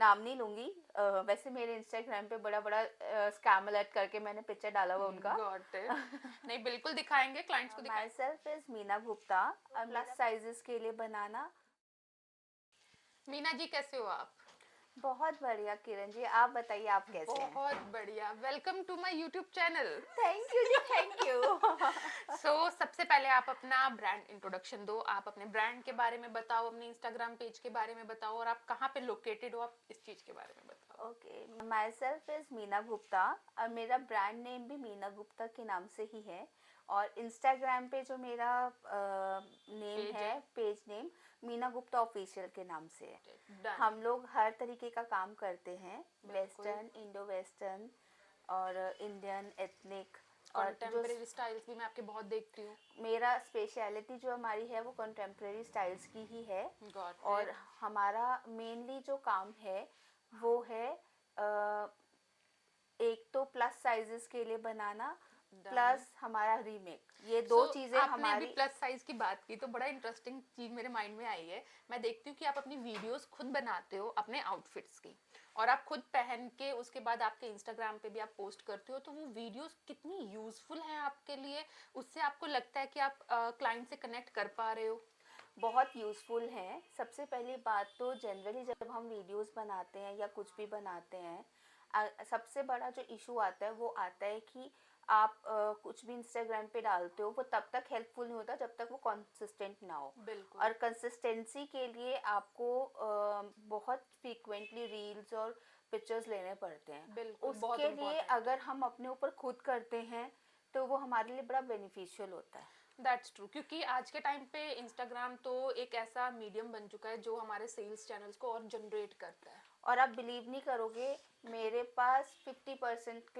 नाम नहीं लूंगी। वैसे मेरे इंस्टाग्राम पे बड़ा बड़ा स्कैम अलर्ट करके मैंने पिक्चर डाला हुआ उनका। Got it. नहीं, बिल्कुल दिखाएंगे, क्लाइंट्स को माई दिखाएंगे। Self is Meena Gupta. Plus sizes के लिए बनाना। मीना जी, कैसे हो आप? बहुत बढ़िया किरण जी, आप बताइए आप कैसे हैं? बहुत बढ़िया, welcome to my YouTube channel. Thank you जी, थैंक यू। सबसे पहले आप अपना ब्रांड इंट्रोडक्शन दो, आप अपने ब्रांड के बारे में बताओ, अपने इंस्टाग्राम पेज के बारे में बताओ, और आप कहाँ पे लोकेटेड हो, आप इस चीज के बारे में बताओ। Okay, my self is Meena Gupta और मेरा ब्रांड नेम भी मीना गुप्ता के नाम से ही है। और इंस्टाग्राम पे जो मेरा नेम पेज है, है। Page name Meena Gupta official के नाम से है। डन। हम लोग हर तरीके का काम करते हैं, बिल्कुल। वेस्टर्न, इंडो वेस्टर्न और इंडियन एथनिक। और जो कंटेम्प्रेरी स्टाइल्स भी मैं आपके बहुत देखती हूँ। मेरा स्पेशलिटी जो हमारी है वो कंटेम्प्रेरी स्टाइल्स की ही है। गॉट और इट। हमारा मेनली जो काम है वो है एक तो प्लस साइजेस के लिए बनाना, डन। प्लस हमारा रीमेक, ये दो चीज़ें आपने अभी हमारी। प्लस साइज की बात की तो बड़ा इंटरेस्टिंग चीज मेरे माइंड में आई है। मैं देखती हूँ कि आप अपनी वीडियोस खुद बनाते हो अपने आउटफिट्स की, और आप खुद पहन के उसके बाद आपके इंस्टाग्राम पे भी आप पोस्ट करते हो, तो वो वीडियोस कितनी यूजफुल हैं आपके लिए? उससे आपको लगता है कि आप क्लाइंट से कनेक्ट कर पा रहे हो? बहुत यूज़फुल हैं। सबसे पहली बात तो जनरली जब हम वीडियोस बनाते हैं या कुछ भी बनाते हैं, सबसे बड़ा जो इशू आता है वो आता है कि आप कुछ भी इंस्टाग्राम पे डालते हो वो तब तक हेल्पफुल नहीं होता जब तक वो कंसिस्टेंट ना हो। बिल्कुल। और कंसिस्टेंसी के लिए आपको बहुत फ्रीक्वेंटली रील्स और पिक्चर्स लेने पड़ते हैं। बिल्कुल, बहुत उसके लिए इम्पोर्टेंट है। अगर हम अपने ऊपर खुद करते हैं तो वो हमारे लिए बड़ा बेनिफिशियल होता है। दैट्स ट्रू, क्योंकि आज के टाइम पे इंस्टाग्राम तो एक ऐसा मीडियम बन चुका है जो हमारे सेल्स चैनल्स को और जनरेट करता है। और आप बिलीव नहीं करोगे, मेरे पास 50%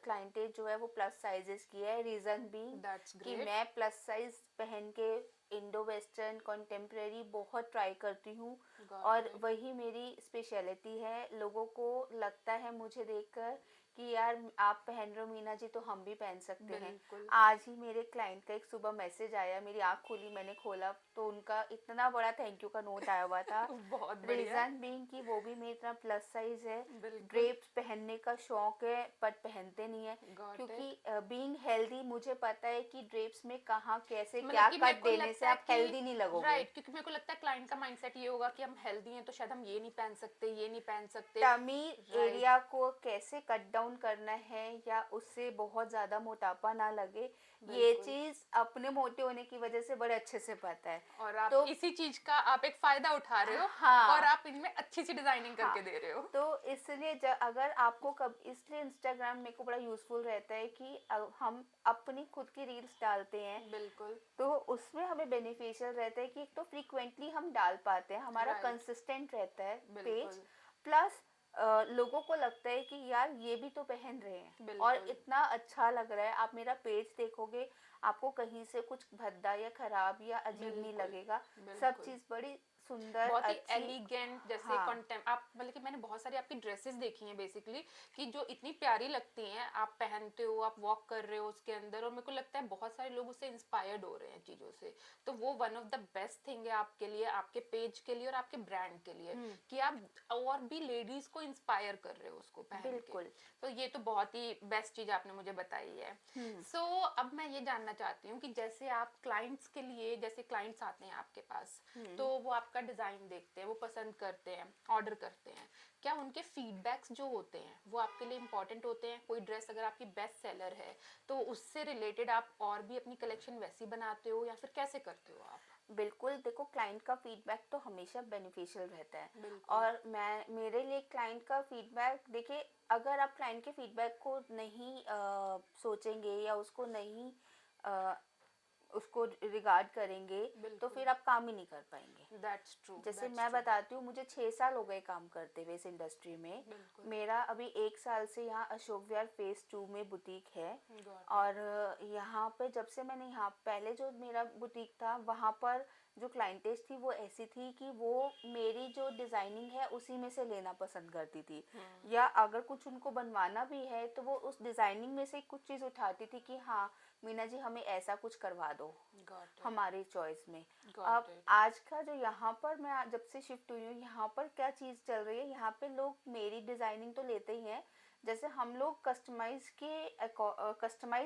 क्लाइंटेज जो है वो प्लस साइजेस की है। रीज़न भी दैट्स कि ग्रेट। मैं प्लस साइज पहन के इंडो वेस्टर्न कंटेम्प्रेरी बहुत ट्राई करती हूँ। गॉट और इट। वही मेरी स्पेशलिटी है। लोगों को लगता है मुझे देखकर कि यार आप पहन रहे हो मीना जी तो हम भी पहन सकते हैं। बिल्कुल। आज ही मेरे क्लाइंट का एक सुबह मैसेज आया, मेरी आँख खुली, मैंने खोला तो उनका इतना बड़ा थैंक यू का नोट आया हुआ था। बहुत बढ़िया। रीज़न बीइंग कि वो भी मेरी तरह प्लस साइज है। बिल्कुल। ड्रेप्स पहनने का शौक है पर पहनते नहीं है। गॉट क्योंकि इट। बीइंग हेल्दी मुझे पता है कि ड्रेप्स में कहाँ कैसे मतलब क्या कि मेरे कट को देने से लगता है आप कि हेल्दी नहीं लगोगे। राइट, क्योंकि मेरे को लगता है क्लाइंट का माइंडसेट ये होगा कि हम हेल्दी हैं तो शायद हम ये नहीं पहन सकते, ये नहीं पहन सकते। Tummy right. एरिया को कैसे कट डाउन करना है या उससे बहुत ज़्यादा मोटापा ना लगे, ये बिल्कुल। चीज़ अपने मोटे होने की वजह से बड़े अच्छे से पता है। और आप तो इसी चीज का आप एक फायदा उठा रहे हो, और हाँ, आप इनमें अच्छी सी डिजाइनिंग हाँ, करके दे रहे हो। तो इसलिए अगर आपको कब, इसलिए इंस्टाग्राम मेरे को बड़ा यूज़फुल रहता है कि हम अपनी खुद की रील्स डालते हैं बिल्कुल। तो उसमें हमें बेनिफिशियल रहता है कि एक तो फ्रीक्वेंटली हम डाल पाते हैं, हमारा राइट। कंसिस्टेंट रहता है पेज। बिल्कुल। प्लस लोगों को लगता है कि यार ये भी तो पहन रहे हैं और बिल्कुल। इतना अच्छा लग रहा है। आप मेरा पेज देखोगे, आपको कहीं से कुछ भद्दा या खराब या अजीब नहीं बिल्कुल। लगेगा। सब बिल्कुल। चीज़ बड़ी सुंदर बहुत ही अच्छी। एलिगेंट, जैसे हाँ, कंटेम आप मतलब कि मैंने बहुत सारी आपकी ड्रेसेस देखी हैं बेसिकली, कि जो इतनी प्यारी लगती हैं, आप पहनते हो, आप वॉक कर रहे हो उसके अंदर, और मेरे को लगता है बहुत सारे लोग उससे इंस्पायर्ड हो रहे हैं चीज़ों से। तो वो one of the best thing है आपके लिए, आपके पेज के लिए और आपके ब्रांड के लिए, कि आप और भी लेडीज को इंस्पायर कर रहे हो उसको पहन के। बिल्कुल। तो ये तो बहुत ही बेस्ट चीज़ आपने मुझे बताई है। अब मैं ये जानना चाहती हूँ कि जैसे आप क्लाइंट्स के लिए, जैसे क्लाइंट्स आते हैं आपके पास, तो वो आपका डिज़ाइन देखते हैं, वो पसंद करते हैं, ऑर्डर करते हैं, क्या उनके फीडबैक्स जो होते हैं वो आपके लिए इंपॉर्टेंट होते हैं? कोई ड्रेस अगर आपकी बेस्ट सेलर है तो उससे रिलेटेड आप और भी अपनी कलेक्शन वैसी बनाते हो, या फिर कैसे करते हो आप? बिल्कुल, देखो क्लाइंट का फीडबैक तो हमेशा बेनिफिशियल रहता है। बिल्कुल। और मैं, मेरे लिए क्लाइंट का फीडबैक, देखिए अगर आप क्लाइंट के फीडबैक को नहीं सोचेंगे या उसको नहीं अ, उसको रिगार्ड करेंगे तो बिल्कुल। फिर आप काम ही नहीं कर पाएंगे। That's true. जैसे दैट्स मैं ट्रू। बताती हूँ, मुझे 6 साल हो गए काम करते हुए इस इंडस्ट्री में। बिल्कुल। मेरा अभी 1 साल से यहाँ अशोक विहार फेज़ 2 में बुटीक है। Got it. और यहाँ पे जब से मैंने, यहाँ पहले जो मेरा बुटीक था वहाँ पर जो क्लाइंटेज थी वो ऐसी थी कि वो मेरी जो डिज़ाइनिंग है उसी में से लेना पसंद करती थी, या अगर कुछ उनको बनवाना भी है तो वो उस डिज़ाइनिंग में से कुछ चीज़ उठाती थी कि हाँ मीना जी हमें ऐसा कुछ करवा दो हमारी चॉइस में। अब आज का जो यहाँ पर मैं जब से शिफ्ट हुई हूँ यहाँ पर क्या चीज़ चल रही है, यहाँ पे लोग मेरी डिज़ाइनिंग तो लेते ही हैं, जैसे हम लोग कस्टमाइज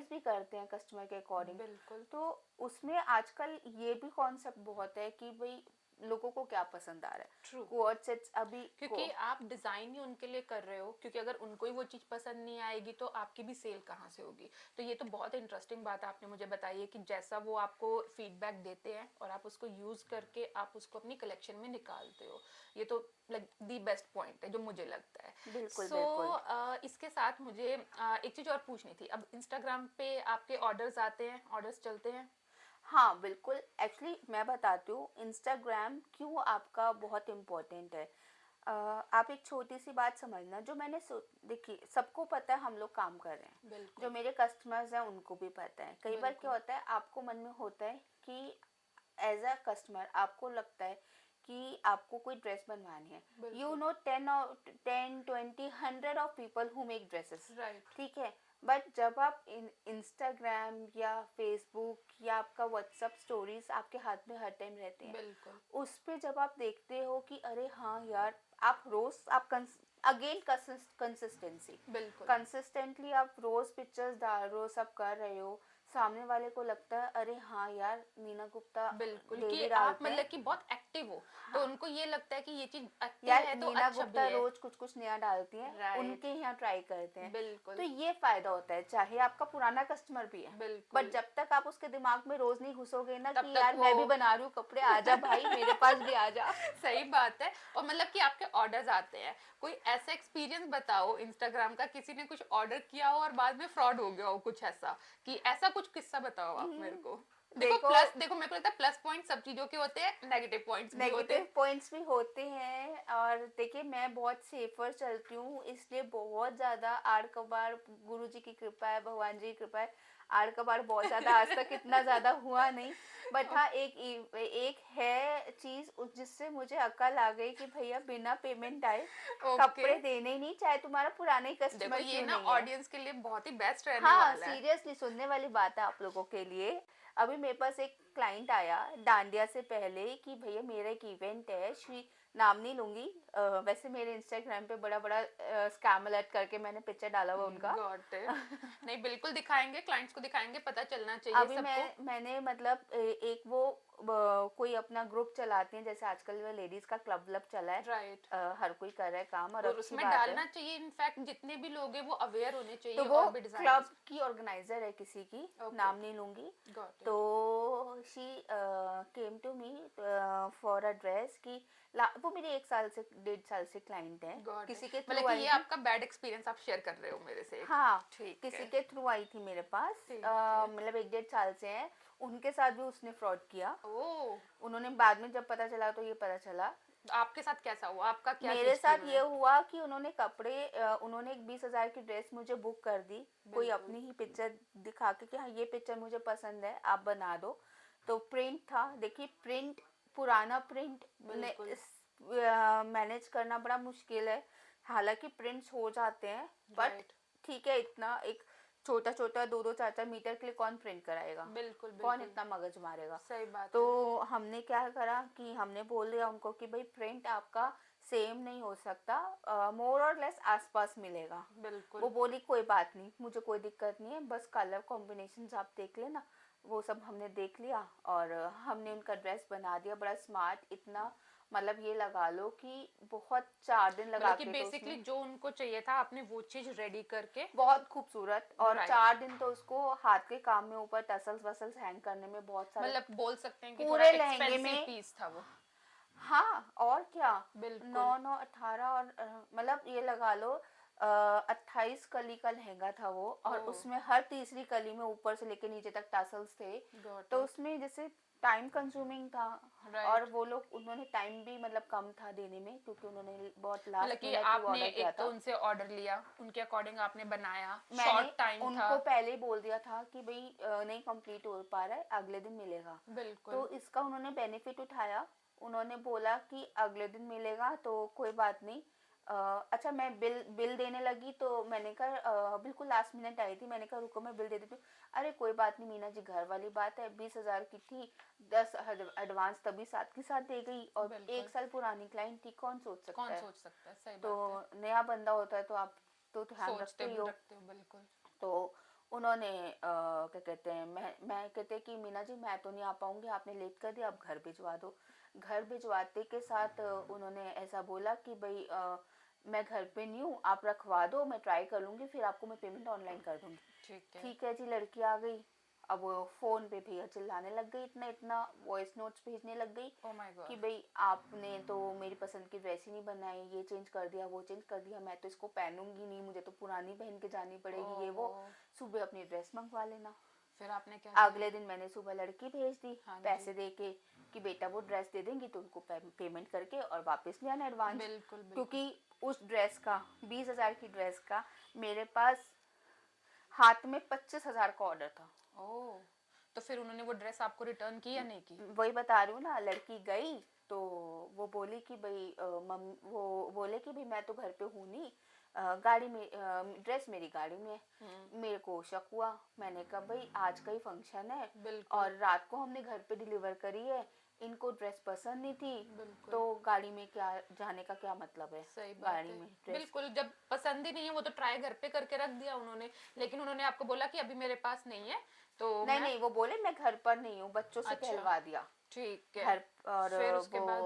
भी करते हैं कस्टमर के अकॉर्डिंग। बिल्कुल। तो उसमें आजकल ये भी कॉन्सेप्ट बहुत है कि भाई लोगों को क्या पसंद आ रहा है। ट्रू। कोड सेट्स अभी क्योंकि आप डिजाइन ही उनके लिए कर रहे हो, क्योंकि अगर उनको ही वो चीज पसंद नहीं आएगी तो आपकी भी सेल कहाँ से होगी। तो ये तो बहुत इंटरेस्टिंग बात आपने मुझे बताई है कि जैसा वो आपको फीडबैक देते हैं और आप उसको यूज करके आप उसको अपनी कलेक्शन में निकालते हो। ये तो लाइक दी बेस्ट पॉइंट है जो मुझे लगता है। बिल्कुल सो बिल्कुल। इसके साथ मुझे एक चीज और पूछनी थी। अब इंस्टाग्राम पे आपके ऑर्डर्स आते हैं, ऑर्डर्स चलते हैं? हाँ बिल्कुल, एक्चुअली मैं बताती हूँ इंस्टाग्राम क्यों आपका बहुत इम्पोर्टेंट है। आप एक छोटी सी बात समझना, जो मैंने देखिए सबको पता है हम लोग काम कर रहे हैं, बिल्कुल जो मेरे कस्टमर्स हैं उनको भी पता है। कई बार क्या बिल्कुल होता है आपको मन में होता है कि एज अ कस्टमर आपको लगता है कि आपको कोई ड्रेस बनवानी है, यू बिल्कुल। No 10 20 100 of people who make dresses, right. ठीक है। बट जब आप इंस्टाग्राम या फेसबुक या आपका व्हाट्सअप स्टोरीज आपके हाथ में हर टाइम रहते हैं, बिल्कुल उस पे जब आप देखते हो कि अरे हाँ यार, आप रोज आप अगेन कंसिस्टेंसी, बिल्कुल कंसिस्टेंटली आप रोज पिक्चर्स डाल रहे हो, सब कर रहे हो, सामने वाले को लगता है अरे हाँ यार मीना गुप्ता बिल्कुल कि डेली आप डालते हैं। मतलब कि बहुत एक्टिव हो, तो हाँ उनको ये लगता है कि ये चीज एक्टिव यार है तो मीना अच्छा भी गुप्ता है। रोज कुछ कुछ नया डालती हैं, राइट। उनके यहाँ ट्राई करते हैं। बिल्कुल तो ये फायदा होता है, चाहे आपका पुराना कस्टमर भी है, बिल्कुल। बट जब तक आप उसके दिमाग में रोज नहीं घुसोगे ना तब कि तक यार वो मैं भी बना रही हूँ कपड़े, आजा भाई मेरे पास भी आजा। सही बात है। और मतलब कि आपके ऑर्डर्स आते हैं, कोई ऐसा एक्सपीरियंस बताओ इंस्टाग्राम का, किसी ने कुछ ऑर्डर किया हो और बाद में फ्रॉड हो गया हो, कुछ ऐसा कि ऐसा कुछ किस्सा बताओ आप मेरे को। देखो देखो प्लस, देखो मेरे को लगता है प्लस पॉइंट सब चीजों के होते हैं, नेगेटिव पॉइंट्स भी होते नेगेटिव हैं। पॉइंट्स भी होते हैं, और देखिए मैं बहुत सेफर चलती हूँ, इसलिए बहुत ज़्यादा आड़ कबाड़, गुरु जी की कृपा है, भगवान जी की कृपा है, आड़ कबाड़ बहुत ज़्यादा आज तक इतना ज़्यादा हुआ नहीं। बट हाँ एक है चीज़ जिससे मुझे अकल आ गई कि भैया बिना पेमेंट आए ओके। कपड़े देने ही नहीं, चाहे तुम्हारा पुराना ही देखो कस्टमर ये क्यों ना नहीं है। ऑडियंस के लिए बहुत ही बेस्ट रहने हाँ वाला है। सीरियसली सुनने वाली बात है आप लोगों के लिए। अभी मेरे पास एक क्लाइंट आया डांडिया से पहले कि भैया मेरा एक इवेंट है, श्री नाम नहीं लूंगी, वैसे मेरे इंस्टाग्राम पे बड़ा बड़ा स्कैम अलर्ट करके मैंने पिक्चर डाला हुआ उनका। Got it. नहीं बिल्कुल दिखाएंगे, क्लाइंट्स को दिखाएंगे, पता चलना चाहिए अभी सबको। मैंने मतलब एक वो कोई अपना ग्रुप चलाती हैं, जैसे आजकल वो लेडीज का क्लब व्लब चला है, राइट। हर कोई कर रहा है काम और और अच्छी उसमें बात है। डालना चाहिए, इनफैक्ट जितने भी लोग हैं वो अवेयर होने तो चाहिए वो और भी क्लब डिजाइनर्स। की ऑर्गेनाइजर है किसी की, ओके। नाम नहीं लूंगी। गॉट तो it. She came to me for a dress की, वो मेरी 1 साल से 1.5 साल से क्लाइंट है, गॉट इट। किसी के मतलब थ्रू कि आई ये थी। आपका बैड एक्सपीरियंस आप शेयर कर रहे हो मेरे से एक। हाँ ठीक किसी है। के थ्रू आई थी मेरे पास, ठीक है। मतलब 1 1.5 साल से है, उनके साथ भी उसने फ्रॉड किया। ओह। उन्होंने बाद में जब पता चला तो ये पता चला। तो आपके साथ कैसा हुआ, आपका क्या मेरे चीज की साथ ये उन्होंने? हुआ कि उन्होंने उन्होंने एक 20,000 की ड्रेस मुझे बुक कर दी, कोई बिल्कुल। अपनी ही पिक्चर दिखा के कि हाँ ये पिक्चर मुझे पसंद है आप बना दो। तो प्रिंट था, देखिए प्रिंट, पुराना प्रिंट बिल्कुल। मैनेज करना बड़ा मुश्किल है, हालांकि प्रिंट्स हो जाते हैं, बट राइट। ठीक है, इतना एक छोटा छोटा 2 2 4 4 मीटर के लिए कौन प्रिंट कराएगा, बिल्कुल कौन बिल्कुल। इतना मगज मारेगा। सही बात तो है। हमने क्या करा कि हमने बोल दिया उनको कि भाई प्रिंट आपका सेम नहीं हो सकता, मोर और लेस आसपास मिलेगा। बिल्कुल। वो बोली कोई बात नहीं, मुझे कोई दिक्कत नहीं है, बस कलर कॉम्बिनेशन आप देख लेना। वो सब हमने देख लिया और हमने उनका ड्रेस बना दिया, बड़ा स्मार्ट, इतना मतलब ये लगा लो कि बहुत 4 दिन लगा मतलब कि के तो बेसिकली उसमें जो उनको चाहिए था आपने वो चीज रेडी करके। बहुत खूबसूरत, और राइट। 4 दिन तो उसको हाथ के काम में ऊपर टसल्स वसल्स हैंग करने में बहुत सारे, मतलब बोल सकते हैं कि थोड़ा पूरे लहंगे एक्सपेंसिव में। पीस था वो। हाँ और क्या, बिल्कुल। 9 9 18 और मतलब ये लगा लो 28 कली का लहंगा था वो, और ओह। उसमें हर तीसरी कली में ऊपर से लेके नीचे तक टसल्स थे। गॉट तो इट। उसमें जैसे टाइम कंज्यूमिंग था। और राइट। वो लोग, उन्होंने टाइम भी मतलब कम था देने में, क्योंकि उन्होंने बहुत मतलब लास्ट कि मिनट ही आपने ऑर्डर किया एक तो था। उनसे ऑर्डर लिया, उनके अकॉर्डिंग आपने बनाया, मैंने शॉर्ट टाइम था। उनको पहले ही बोल दिया था कि भाई नहीं कंप्लीट हो पा रहा है, अगले दिन मिलेगा। बिल्कुल। तो इसका उन्होंने बेनिफिट उठाया। उन्होंने बोला कि अगले दिन मिलेगा तो कोई बात नहीं। अच्छा, मैं बिल बिल देने लगी तो मैंने कहा बिल्कुल लास्ट मिनट आई थी, मैंने कहा रुको मैं बिल दे देती हूँ। अरे कोई बात नहीं मीना जी, घर वाली बात है, 20,000 की थी, 10 एडवांस तभी साथ के साथ दे गई, और बिल्कुल। 1 साल पुरानी क्लाइंट थी, कौन सोच सकता कौन है। सोच सकता है, सही तो बात है। नया बंदा होता है तो आप तो ध्यान सोचते रखते ही भी हो। रखते हो, बिल्कुल। तो उन्होंने क्या कहते हैं, मैं कहते कि मीना जी मैं तो नहीं आ पाऊंगी, आपने लेट कर दिया, आप घर भिजवा दो। घर भिजवाते के साथ उन्होंने ऐसा बोला कि भाई मैं घर पे नहीं हूँ, आप रखवा दो, मैं ट्राई कर लूँगी, फिर आपको मैं पेमेंट ऑनलाइन कर दूँगी। ठीक है। ठीक है जी, लड़की आ गई। अब वो फ़ोन पे भैया चिल्लाने लग गई, इतना इतना वॉइस नोट्स भेजने लग गई ओ माय कि गॉड। भाई आपने तो मेरी पसंद की ड्रेस ही नहीं बनाई, ये चेंज कर दिया, वो चेंज कर दिया, मैं तो इसको पहनूंगी नहीं, मुझे तो पुरानी पहन के जानी पड़ेगी, ये वो। ओहो। सुबह अपनी ड्रेस मंगवा लेना। फिर आपने क्या किया? अगले दिन मैंने सुबह लड़की भेज दी, हाँ जी। पैसे दे के, कि बेटा वो ड्रेस दे देंगी तो उनको पेमेंट करके और वापस ले आना एडवांस। बिल्कुल बिल्कुल। क्योंकि उस ड्रेस का, 20,000 की ड्रेस का, मेरे पास हाथ में 25,000 का ऑर्डर था। ओह, तो फिर उन्होंने वो ड्रेस आपको रिटर्न की या नहीं की? वही बता रही हूँ ना, लड़की गई तो वो बोली कि भाई वो बोले कि भाई मैं तो घर पे हूँ नहीं, गाड़ी में ड्रेस मेरी गाड़ी में है। मेरे को शक हुआ, मैंने कहा भाई आज का ही फंक्शन है बिल्कुल और रात को हमने घर पे डिलीवर करी है, इनको ड्रेस पसंद नहीं थी, बिल्कुल। तो गाड़ी में क्या जाने का क्या मतलब है। सही बात गाड़ी है। में ड्रेस, बिल्कुल, जब पसंद ही नहीं है वो तो ट्राई घर पे करके रख दिया उन्होंने, लेकिन उन्होंने आपको बोला कि अभी मेरे पास नहीं है तो नहीं मैं। नहीं, वो बोले मैं घर पर नहीं हूँ, बच्चों से अच्छा। कहलवा दिया ठीक है। घर। और फिर उसके वो बाद?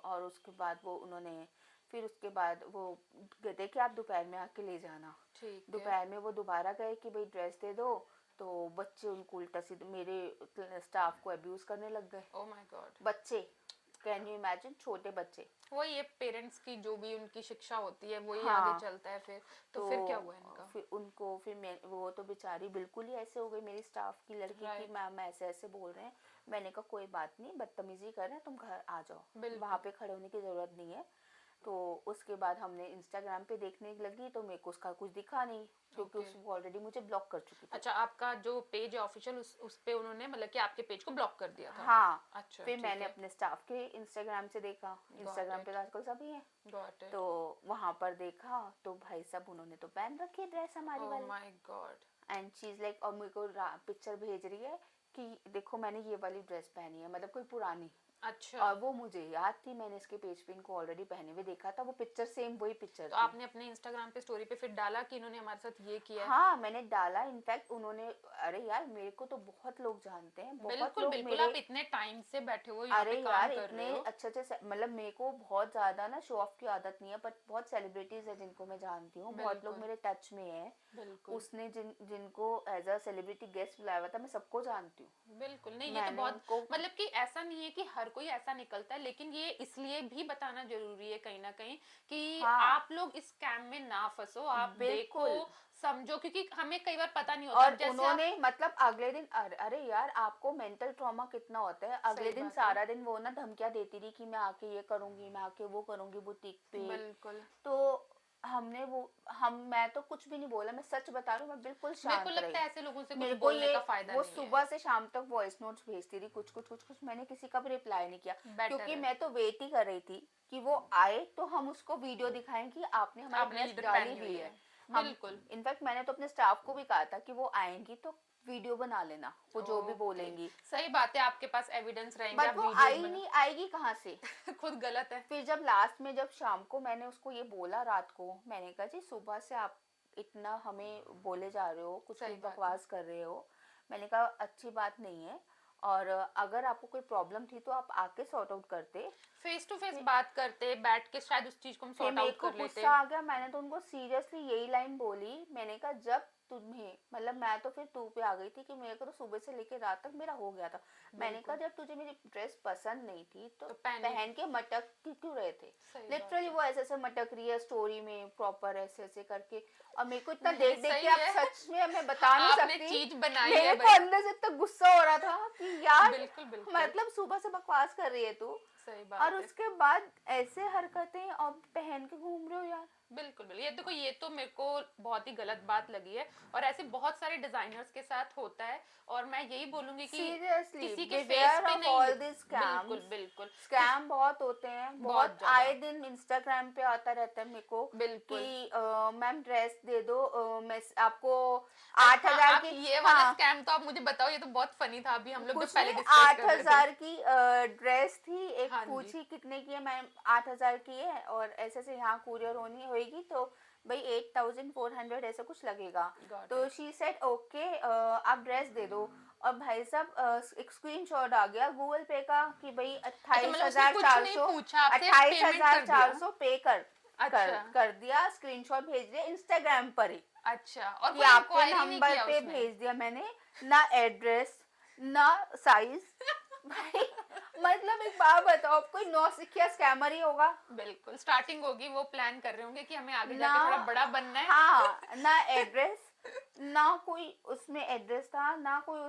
और उसके बाद वो उन्होंने, फिर उसके बाद वो कहते कि आप दोपहर में आके ले जाना। ठीक है। दोपहर में वो दोबारा गए कि भाई ड्रेस दे दो, तो बच्चे उनको उल्टा सीधा मेरे स्टाफ को अब्यूज करने लग गए। Oh my God. बच्चे, कैन यू इमेजिन, छोटे बच्चे। वही ये पेरेंट्स की जो भी उनकी शिक्षा होती है वही आगे हाँ। चलता है फिर। तो तो फिर क्या हुआ इनका? फिर उनको, फिर मैं, वो तो बेचारी बिल्कुल ही ऐसे हो गई मेरी स्टाफ की लड़की की, राइट। मैम ऐसे ऐसे बोल रहे हैं। मैंने कहा कोई बात नहीं, बदतमीजी कर रहे हैं, तुम घर आ जाओ, वहाँ बिल्कुल। पे खड़े होने की ज़रूरत नहीं है। तो उसके बाद हमने इंस्टाग्राम पे देखने लगी तो मेरे को उसका कुछ दिखा नहीं, क्योंकि ओके। वो ऑलरेडी मुझे ब्लॉक कर चुकी थी। अच्छा, आपका जो पेज है ऑफिशियल उस पे उन्होंने मतलब कि आपके पेज को ब्लॉक कर दिया था? हाँ। अच्छा फिर ठीक मैंने है। अपने स्टाफ के इंस्टाग्राम से देखा, गॉट इंस्टाग्राम पे इट। तो आजकल सभी है। गॉट तो इट। वहां पर देखा तो भाई साहब उन्होंने तो पहन रखी है ड्रेस हमारी ओह वाली। My God. And she is like, और मेरे को पिक्चर भेज रही है कि देखो मैंने ये वाली ड्रेस पहनी है, मतलब कोई पुरानी। अच्छा, और वो मुझे याद थी, मैंने इसके पेज पे इनको ऑलरेडी पहने हुए देखा था, वो पिक्चर सेम वही पिक्चर तो थी। आपने अपने इंस्टाग्राम पे स्टोरी पे फिर डाला कि इन्होंने हमारे साथ ये किया है? हाँ मैंने डाला, इनफैक्ट उन्होंने, अरे यार मेरे को तो बहुत लोग जानते हैं, बहुत बिल्कुल लोग बिल्कुल, मेरे। आप इतने टाइम से बैठे हो यहाँ अरे पे काम यार कर इतने रहे हो। अच्छे अच्छे मतलब मेरे को बहुत ज्यादा ना शो ऑफ की आदत नहीं है, बट बहुत सेलिब्रिटीज है जिनको मैं जानती हूँ, बहुत लोग बिल्कुल मेरे टच में है। बिल्कुल। उसने जिनको एज अ सेलिब्रिटी गेस्ट बुलाया हुआ था, मैं सबको जानती हूँ। बिल्कुल नहीं, ये तो मैंने बहुत उनको, मतलब कि ऐसा नहीं है कि हर कोई ऐसा निकलता है, लेकिन ये इसलिए भी बताना जरूरी है कहीं ना कहीं कि हाँ आप लोग इस स्कैम में ना फंसो, आप देखो बिल्कुल। समझो, क्योंकि हमें कई बार पता नहीं होता। और अब जैसे आप। उन्होंने मतलब अगले दिन, अरे यार आपको मेंटल ट्रॉमा कितना होता है, अगले सही दिन बात है। सारा दिन वो ना धमकियां देती रही कि मैं आके ये करूंगी, मैं आके वो करूंगी बुटीक पे। बिल्कुल। तो हमने वो, मैं तो कुछ भी नहीं बोला, मैं सच बता रही हूँ, मैं बिल्कुल मेरे को शांत लगता रही। है ऐसे लोगों से कुछ मेरे को बोलने ये, का फायदा वो नहीं है। सुबह से शाम तक वॉइस नोट्स भेजती रही, कुछ कुछ कुछ कुछ, मैंने किसी का भी रिप्लाई नहीं किया, बेटर क्योंकि है। मैं तो वेट ही कर रही थी कि वो आए तो हम उसको वीडियो दिखाएं कि आपने हमारी आपने ड्रेस लीडर डाली पहनी हुई हुई है। है। हम, बिल्कुल। इनफैक्ट मैंने तो अपने स्टाफ को भी कहा था कि वो आएंगी तो वीडियो बना लेना, वो जो भी ओके। बोलेंगी। सही बात है, आपके पास एविडेंस रहेंगे, बट आप वो वीडियोस आई बना। नहीं, आएगी कहाँ से। खुद गलत है। फिर जब लास्ट में, जब शाम को मैंने उसको ये बोला, रात को मैंने कहा जी सुबह से आप इतना हमें बोले जा रहे हो, कुछ भी सही बात है। बकवास कर रहे हो, मैंने कहा अच्छी बात नहीं है, और अगर आपको कोई प्रॉब्लम थी तो आप आके सॉर्ट आउट करते। फेस टू फेस फिर बात करते, बैठ के शायद उस चीज को हम फिर सॉर्ट मेरे आउट को कर लेते। गुस्सा आ गया, मैंने तो उनको सीरियसली यही लाइन बोली, मैंने कहा जब तुम्हें, मतलब मैं तो फिर तू पे आ गई थी कि मेरे को तो सुबह से लेकर रात तक मेरा हो गया था। मैंने कहा बिल्कुल। जब तुझे मेरी ड्रेस पसंद नहीं थी तो तो पहनी। पहन के मटक क्यों रहे थे? सही बात लिटरली है। वो ऐसे ऐसे मटक रही है स्टोरी में प्रॉपर ऐसे ऐसे करके, और मेरे को इतना नहीं देख देख के सही आप है। सच में मैं बता नहीं आपने सकती, चीज बनाई है मेरे को भाई। अंदर से इतना गुस्सा हो रहा था कि यार बिल्कुल बिल्कुल। मतलब सुबह से बकवास कर रही है तू, सही और बात है। उसके बाद ऐसे हरकतें और पहन के घूम रहे हो यार। बिल्कुल बिल्कुल, ये देखो ये तो मेरे को बहुत ही गलत बात लगी है, और ऐसे बहुत सारे डिजाइनर्स के साथ होता है। और मैं यही बोलूंगी कि सीरियसली किसी के फेस बिवेयर पे ऑफ नहीं ऑल दिस बिल्कुल स्कैम्स। बिल्कुल। स्कैम बहुत होते हैं, बहुत बहुत ज्यादा। आए दिन इंस्टाग्राम पे आता रहता है मेरे को बिल्कुल। कि मैम ड्रेस दे दो, मैं आपको अच्छा आठ हाँ, हजार आप की, ये वाला हाँ स्कैम तो आप मुझे बताओ, ये तो बहुत फनी था, अभी हम लोग जब कुछ पहले नहीं, डिस्कस आठ कर रहे थे। हजार की ड्रेस थी, एक हाँ जी। पूछी कितने की है, मैम 8,000 की है, और ऐसे से यहाँ कुरियर होनी होगी तो भाई 8,400 ऐसा कुछ लगेगा। गॉट तो इट। शी सेड ओके आप ड्रेस दे दो। और भाई साहब एक स्क्रीनशॉट आ गया गूगल पे का कि भाई अच्छा अट्ठाईस मतलब उसने हजार कुछ चार नहीं सौ पूछा आपसे, अट्ठाईस पेमेंट हजार कर चार दिया? सौ पे अच्छा। कर दिया, स्क्रीनशॉट भेज दिया इंस्टाग्राम पर ही अच्छा, और कि कोई आपके इंक्वायरी नहीं नंबर किया पे उसने? भेज दिया मैंने, ना एड्रेस ना साइज। भाई मतलब एक बात बताओ, कोई नौसिखिया स्कैमर ही होगा बिल्कुल, स्टार्टिंग होगी, वो प्लान कर रहे होंगे कि हमें आगे ना। जाके थोड़ा बड़ा बनना है। हाँ ना एड्रेस, ना कोई उसमें एड्रेस था, ना कोई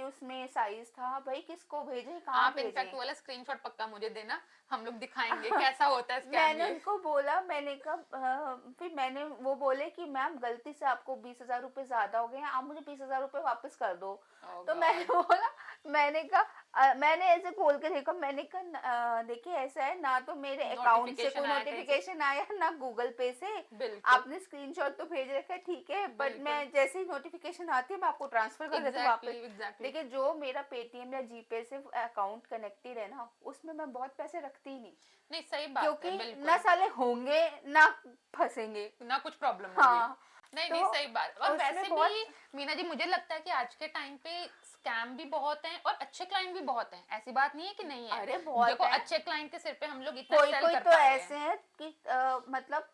उसमें साइज था, भाई किसको भेजे कहाँ आप इनफैक्ट भेजे? वो वाला स्क्रीनशॉट पक्का मुझे देना, हम लोग दिखाएंगे कैसा होता है स्कैम मैंने ये। उनको बोला, मैंने कहा फिर मैंने वो बोले कि मैम गलती से आपको 20,000 रुपये ज्यादा हो गए हैं, आप मुझे 20,000 रुपये वापस कर दो। ओह तो मैंने गॉड। बोला, मैंने कहा मैंने ऐसे खोल के देखा, मैंने कहा देखिए ऐसा है ना, तो मेरे अकाउंट से नोटिफिकेशन कोई आया कहीं से? नोटिफिकेशन आया ना गूगल पे से, बिल्कुल आपने स्क्रीनशॉट तो भेज रखा है ठीक है, बट मैं बिल्कुल। जैसे ही नोटिफिकेशन आती है मैं आपको ट्रांसफर कर देती हूँ एग्जैक्टली वापस। एग्जैक्टली। देखिए जो मेरा पेटीएम या जीपे से अकाउंट कनेक्टेड है ना, उसमें मैं बहुत पैसे रखती ही नहीं, नहीं सही बात है क्योंकि ना बिल्कुल। साले होंगे ना फंसेंगे। ना कुछ प्रॉब्लम होगी। हाँ नहीं तो नहीं सही बात, और उसमें वैसे बहुत, भी मीना जी मुझे लगता है कि आज के टाइम पे स्कैम भी बहुत हैं और अच्छे क्लाइंट भी बहुत हैं, ऐसी बात नहीं है कि नहीं है। अरे बहुत देखो है, अच्छे क्लाइंट के सिर पे हम लोग इतना कोई सेल कोई कर तो पा रहे ऐसे हैं। हैं कि मतलब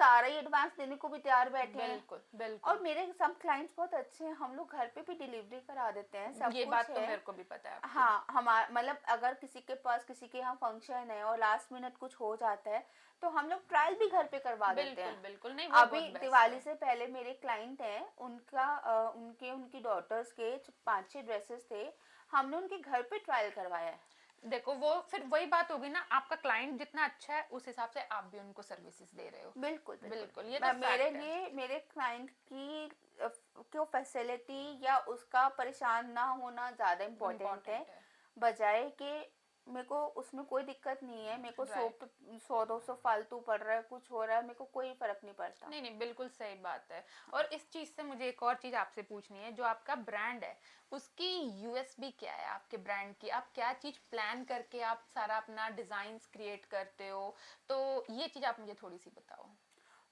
सारा ही एडवांस देने को भी तैयार बैठे हैं। बिल्कुल और बिल्कुल। मेरे सब क्लाइंट्स बहुत अच्छे हैं, हम लोग घर पे भी डिलीवरी करा देते हैं, सब ये कुछ बात तो है। मेरे को भी पता है आपकी। हाँ हमारा मतलब अगर किसी के पास किसी के यहाँ फंक्शन है और लास्ट मिनट कुछ हो जाता है तो हम लोग ट्रायल भी घर पे करवा देते बिल्कुल हैं। बिल्कुल, नहीं वो अभी बहुत बेस्ट दिवाली है। से पहले मेरे क्लाइंट हैं, उनका उनके उनकी डॉटर्स के 5-6 ड्रेसेस थे, हमने उनके घर पे ट्रायल करवाया है। देखो वो फिर वही बात होगी ना, आपका क्लाइंट जितना अच्छा है उस हिसाब से आप भी उनको सर्विसेज दे रहे हो। बिल्कुल बिल्कुल। बिल्कुल, ये तो मेरे फैक्ट है। लिए मेरे क्लाइंट की क्यों फैसिलिटी या उसका परेशान ना होना ज़्यादा इम्पोर्टेंट है, इम्पोर्टेंट है। बजाय कि मेरे को उसमें कोई दिक्कत नहीं है, मेरे को राइट। 100-200 फालतू पड़ रहा है, कुछ हो रहा है, मेरे को कोई फर्क नहीं पड़ता। नहीं नहीं बिल्कुल सही बात है। और इस चीज से मुझे एक और चीज आपसे पूछनी है, जो आपका ब्रांड है उसकी यूएसपी क्या है, आपके ब्रांड की आप क्या चीज प्लान करके आप सारा अपना डिजाइन्स क्रिएट करते हो, तो ये चीज आप मुझे थोड़ी सी बताओ।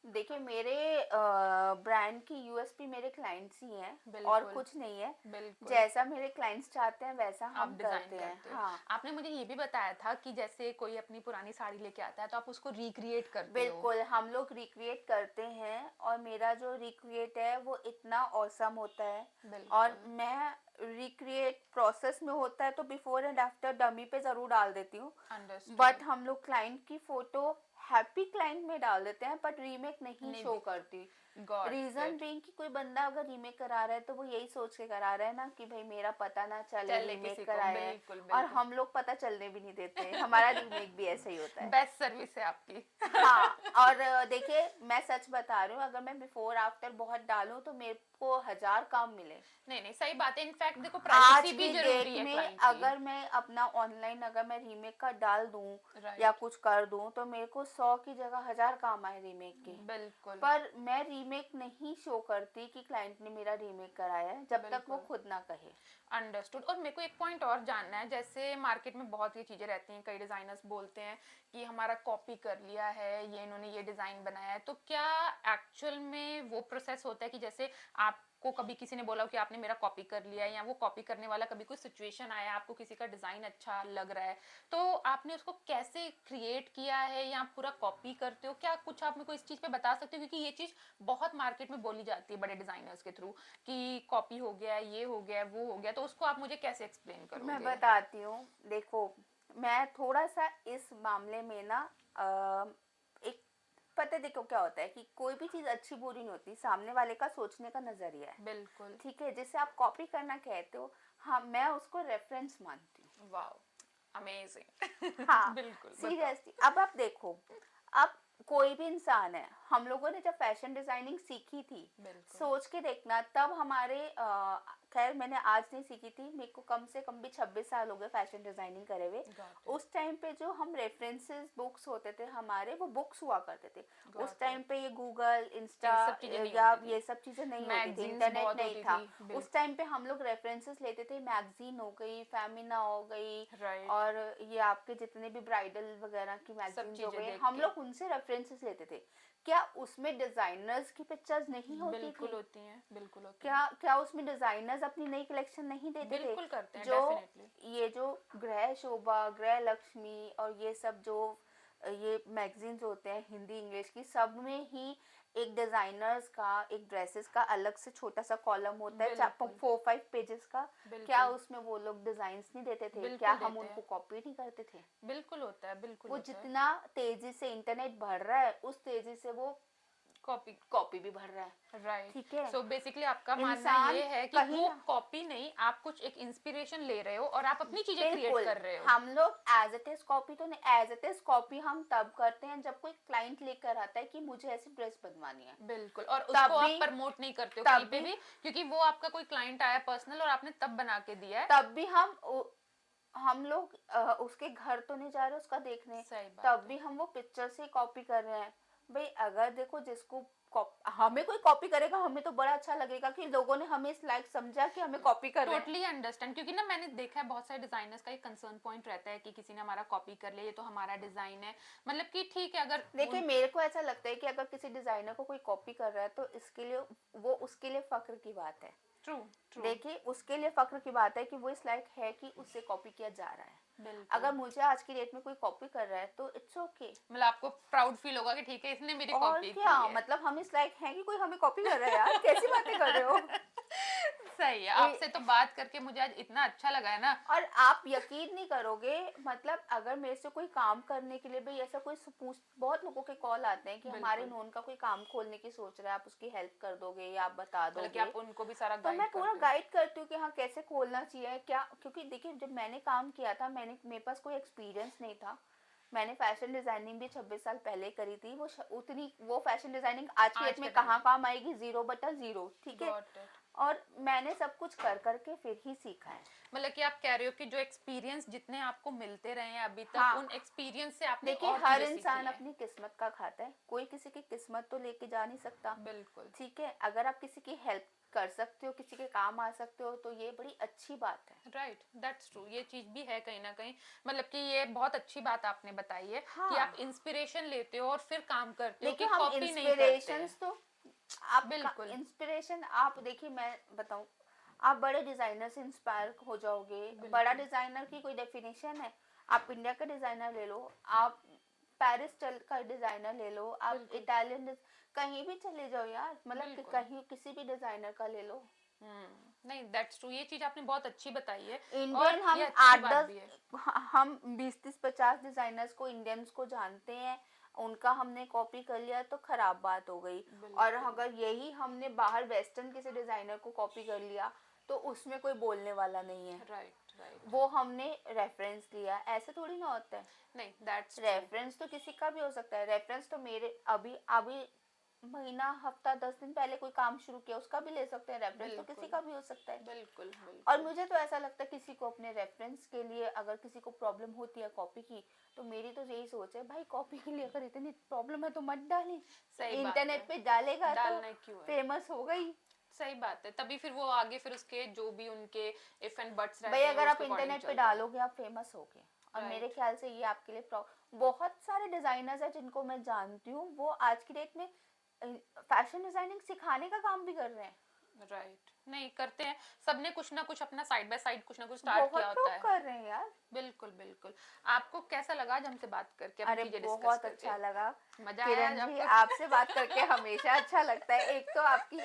देखिए मेरे ब्रांड की यूएसपी मेरे क्लाइंट्स ही हैं, और बिल्कुल कुछ नहीं है। बिल्कुल। जैसा मेरे क्लाइंट्स चाहते हैं वैसा आप हम डिजाइन करते हैं। करते हो। हाँ आपने मुझे ये भी बताया था कि जैसे कोई अपनी पुरानी साड़ी लेके आता है तो आप उसको रिक्रिएट करते हो। बिल्कुल, हम लोग रिक्रिएट करते हैं, और मेरा जो रिक्रिएट है वो इतना औसम होता है। और बिल्कुल। मैं रिक्रिएट प्रोसेस में होता है तो बिफोर एंड आफ्टर डमी पे ज़रूर डाल देती हूँ, बट अंडरस्टूड। हम लोग क्लाइंट की फ़ोटो हैप्पी क्लाइंट में डाल देते हैं, बट रीमेक नहीं नहीं शो दिख। करती। Got reason it. बीइंग कि कोई बंदा अगर रीमेक करा रहा है तो वो यही सोच के करा रहा है ना कि भाई मेरा पता ना चले चले रीमेक किसी को, कराया है। बिल्कुल और बिल्कुल। हम लोग पता चलने भी नहीं देते, हमारा रीमेक भी ऐसा ही होता है। बेस्ट सर्विस है आपकी। हाँ, और देखिए मैं सच बता रही हूँ, अगर मैं बिफोर आफ्टर बहुत डालूं तो मेरे को 1000 काम मिले। नहीं नहीं सही बात है, इनफैक्ट देखो आज प्राइवेसी भी की जरूरी डेट है में क्लाइंट की। अगर मैं अपना ऑनलाइन अगर मैं रीमेक का डाल दूं या राइट। कुछ कर दूं तो मेरे को 100 की जगह 1000 काम आए रीमेक के। बिल्कुल पर मैं रीमेक नहीं शो करती कि क्लाइंट ने मेरा रीमेक कराया है जब तक वो बिल्कुल। खुद ना कहे। अंडरस्टूड। और मेरे को एक पॉइंट और जानना है, जैसे मार्केट में बहुत सी चीजें रहती हैं, कई डिजाइनर्स बोलते हैं कि हमारा कॉपी कर लिया है, ये इन्होंने ये डिजाइन बनाया है, तो क्या एक्चुअल में वो प्रोसेस होता है कि जैसे आप आपको कभी किसी ने बोला हो कि आपने मेरा कॉपी कर लिया है, या वो कॉपी करने वाला कभी कोई सिचुएशन आया, आपको किसी का डिजाइन अच्छा लग रहा है, तो आपने उसको कैसे क्रिएट किया है, या आप पूरा कॉपी करते हो? क्या कुछ आप मेरे को इस चीज पे बता सकते हो? क्योंकि ये चीज बहुत मार्केट में बोली जाती है बड़े डिजाइनर्स के थ्रू कि कॉपी हो गया, ये हो गया, वो हो गया, तो उसको आप मुझे कैसे एक्सप्लेन मैं करोगे? बताती हूँ। देखो, मैं थोड़ा सा इस मामले में ना एक, पता है, देखो क्या होता है कि कोई भी चीज़ अच्छी बुरी नहीं होती, सामने वाले का सोचने का नज़रिया है। बिल्कुल। ठीक है, जिसे आप कॉपी करना कहते हो, हाँ, मैं उसको रेफरेंस मानती हूँ। Wow, amazing. हाँ, बिल्कुल, बताओ। सीरियसली। अब आप देखो, अब कोई भी इंसान है, हम लोगों ने जब फैशन डिजाइनिंग सीखी थी, बिल्कुल। सोच के देखना, तब हमारे खैर मैंने आज नहीं सीखी थी, मेरे को कम से कम भी 26 साल हो गए फैशन डिजाइनिंग करे हुए। Got it. उस टाइम पे जो हम रेफरेंसेस बुक्स होते थे हमारे, वो बुक्स हुआ करते थे। उस गॉट टाइम इट। पे ये गूगल, इंस्टा ये सब चीजें नहीं या होती थी। ये सब चीज़ें नहीं होती थी, मैगजीन्स इंटरनेट बहुत नहीं होती था। थी। उस टाइम पे हम लोग रेफरेंसेस लेते थे, मैगजीन हो गई, फेमिना हो गई, राइट। और ये आपके जितने भी ब्राइडल वगैरह की सब मैगजीन्स हो चीजें गई, देख हम के। लोग उनसे रेफरेंसेस लेते थे। क्या उसमें डिजाइनर्स की पिक्चर्स नहीं होती बिल्कुल थी? होती हैं, बिल्कुल होती हैं। क्या क्या उसमें डिजाइनर्स अपनी नई कलेक्शन नहीं देते थे? बिल्कुल करते हैं, जो डेफिनेटली। ये जो गृह शोभा, गृह लक्ष्मी और ये सब जो ये मैगजीन्स होते हैं हिंदी इंग्लिश की, सब में ही एक डिजाइनर्स का, एक ड्रेसेस का अलग से छोटा सा कॉलम होता है, बिल्कुल। 4-5 पेजेस का। क्या बिल्कुल। उसमें वो लोग डिजाइन्स नहीं देते थे? क्या बिल्कुल हम देते हैं। उनको कॉपी नहीं करते थे? बिल्कुल होता है, बिल्कुल वो होता है। जितना तेजी से इंटरनेट बढ़ रहा है, उस तेजी से वो कॉपी। कॉपी भी बढ़ रहा है। राइट। ठीक है, सो बेसिकली आपका मानना इंसान ये है कि कहीं वो ना, कॉपी नहीं, आप कुछ एक इंस्पिरेशन ले रहे हो और आप अपनी चीजें क्रिएट बिल्कुल, कर रहे हो। हम लोग एज इट इज कॉपी तो नहीं, एज इट इज कॉपी हम तब करते हैं जब कोई क्लाइंट लेकर आता है कि मुझे ऐसी ड्रेस बनवानी है। बिल्कुल। और उसको तब आप भी प्रमोट नहीं करते हो कहीं तब पे भी भी, क्योंकि वो आपका कोई क्लाइंट आया पर्सनल और आपने तब बना के दिया है। तब भी हम लोग उसके घर तो नहीं जा रहे उसका देखने, सही तब बात है। भी हम वो पिक्चर से कॉपी कर रहे हैं। भाई, अगर देखो, जिसको हमें कोई कॉपी करेगा, हमें तो बड़ा अच्छा लगेगा कि लोगों ने हमें इस लायक समझा कि हमें कॉपी कर रहे हैं। टोटली अंडरस्टैंड, क्योंकि ना मैंने देखा है बहुत सारे डिजाइनर्स का एक कंसर्न पॉइंट रहता है कि किसी ने हमारा कॉपी कर लिया, ये तो हमारा डिजाइन है। मतलब कि ठीक है, अगर देखिए, मेरे को ऐसा लगता है कि अगर किसी डिजाइनर को कोई कॉपी कर रहा है तो इसके लिए, वो उसके लिए फक्र की बात है। ट्रू। ट्रू। देखिए, उसके लिए फक्र की बात है कि वो इस लायक है कि उससे कॉपी किया जा रहा है। बिल्कुल। अगर मुझे आज की डेट में कोई कॉपी कर रहा है तो इट्स ओके। मतलब आपको प्राउड फील होगा कि ठीक है, इसने मेरी और कॉपी क्या, की है। मतलब हम इस लायक हैं कि कोई हमें कॉपी कर रहा है? यार, कैसी बातें कर रहे हो? सही है, ए, आपसे तो बात करके मुझे आज इतना अच्छा लगा है ना। और आप यकीन नहीं करोगे, मतलब अगर मेरे से कोई काम करने के लिए भी ऐसा कोई पूछ, बहुत लोगों के कॉल आते हैं कि हमारे बिल्कुल। नोन का कोई काम खोलने की सोच रहा है, आप उसकी हेल्प कर दोगे या आप बता मतलब कि दोगे? आप उनको भी सारा तो मैं गाइड पूरा करते हो। गाइड करती हूँ कि हाँ, कैसे खोलना चाहिए क्या, क्योंकि देखिए, जब मैंने काम किया था, मेरे पास कोई एक्सपीरियंस नहीं था। मैंने फैशन डिजाइनिंग भी 26 साल पहले करी थी। वो फैशन डिजाइनिंग आज की आज डेट के में टाइम कहाँ काम आएगी? 0/0। ठीक है, गॉट इट। और मैंने सब कुछ कर करके फिर ही सीखा है। मतलब कि आप कह रहे हो कि जो एक्सपीरियंस जितने आपको मिलते रहे हैं अभी तक, हाँ, उन एक्सपीरियंस से आपने देखिए, और हर चीजें सीखी इंसान हैं। अपनी किस्मत का खाता है, कोई किसी की किस्मत तो लेके जा नहीं सकता। बिल्कुल। ठीक है, अगर आप किसी की हेल्प कर सकते हो, किसी के काम आ सकते हो, तो ये बड़ी अच्छी बात है। राइट, दैट्स ट्रू, ये चीज भी है कहीं ना कहीं। मतलब कि ये बहुत अच्छी बात आपने बताई है कि हाँ, आप इंस्पिरेशन लेते हो और फिर काम करते हो, देखिए, कि हम कॉपी नहीं करते हैं। इंस्पिरेशंस तो, आपका बिल्कुल। इंस्पिरेशन, आप देखिए, मैं बताऊं, आप बड़े डिजाइनर से इंस्पायर हो जाओगे। बड़ा बिल्कुल। डिजाइनर की कोई डेफिनेशन है? आप इंडिया का डिजाइनर ले लो, आप पेरिस चल का डिजाइनर ले लो, आप बिल्कुल। इटालियन, कहीं भी चले जाओ यार, मतलब कि बिल्कुल। कहीं किसी भी डिजाइनर का ले लो। नहीं, दैट्स ट्रू, ये चीज आपने बहुत अच्छी बताई है। इंडियन और ये हम अच्छी आठ बात दस भी है। हम 20-30-50 डिजाइनर्स को, इंडियंस को जानते हैं, उनका हमने कॉपी कर लिया तो खराब बात हो गई। और बिल्कुल। अगर यही हमने बाहर वेस्टर्न किसी डिजाइनर को कॉपी कर लिया तो उसमें कोई बोलने वाला नहीं है। राइट। राइट। वो हमने रेफरेंस लिया, ऐसे थोड़ी ना होता है। नहीं, दैट्स ट्रू। रेफरेंस तो किसी का भी हो सकता है। रेफरेंस तो मेरे अभी अभी महीना, हफ्ता, 10 दिन पहले कोई काम शुरू किया, उसका भी ले सकते हैं। रेफरेंस तो किसी बिल्कुल। का भी हो सकता है। बिल्कुल। और बिल्कुल। मुझे तो ऐसा लगता है, किसी को अपने रेफरेंस के लिए अगर किसी को प्रॉब्लम होती है कॉपी की, तो मेरी तो यही सोच है, भाई, कॉपी के लिए अगर इतनी प्रॉब्लम है तो मत डाली। सही बात है। इंटरनेट पे डालेगा तो डालना क्यों है? फेमस हो गई। सही बात है, तभी फिर वो आगे फिर उसके जो भी उनके इफ एंड बट्स भाई, रहते हैं वो अगर आप उसके अकॉर्डिंग इंटरनेट पे चलते हैं। डालोगे, आप फेमस होगे। और मेरे राइट। ख्याल से ये आपके लिए बहुत सारे डिजाइनर्स हैं जिनको मैं जानती हूँ, वो आज की डेट में फैशन डिजाइनिंग सिखाने का काम भी कर रहे हैं। राइट, नहीं करते हैं, सबने कुछ ना कुछ अपना साइड बाय साइड कुछ ना कुछ स्टार्ट बहुत किया लोग होता है। कर रहे हैं यार। बिल्कुल बिल्कुल। आपको कैसा लगा आज हमसे बात करके, अपनी अरे चीजें डिस्कस बहुत करके? अच्छा लगा मजा आया आज किरण जी, आपको? आपसे बात करके हमेशा अच्छा लगता है। एक तो आपकी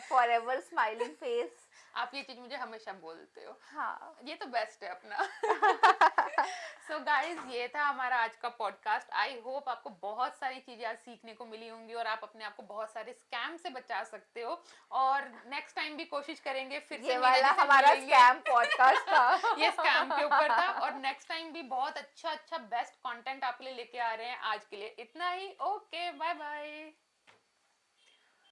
फॉरएवर स्माइलिंग फेस। आप ये चीज मुझे हमेशा बोलते हो, हाँ। ये तो बेस्ट है अपना। सो गाइज, ये था हमारा आज का पॉडकास्ट। आई होप आपको बहुत सारी चीजें आज सीखने को मिली होंगी और आप अपने आप को बहुत सारे स्कैम से बचा सकते हो। और नेक्स्ट टाइम भी कोशिश करेंगे फिर से ये मीना वाला जी से हमारा मिलेंगे। स्कैम पॉडकास्ट था। ये स्कैम के ऊपर था, और नेक्स्ट टाइम भी बहुत अच्छा अच्छा बेस्ट कंटेंट आपके लिए लेके आ रहे हैं। आज के लिए इतना ही। Okay, bye bye.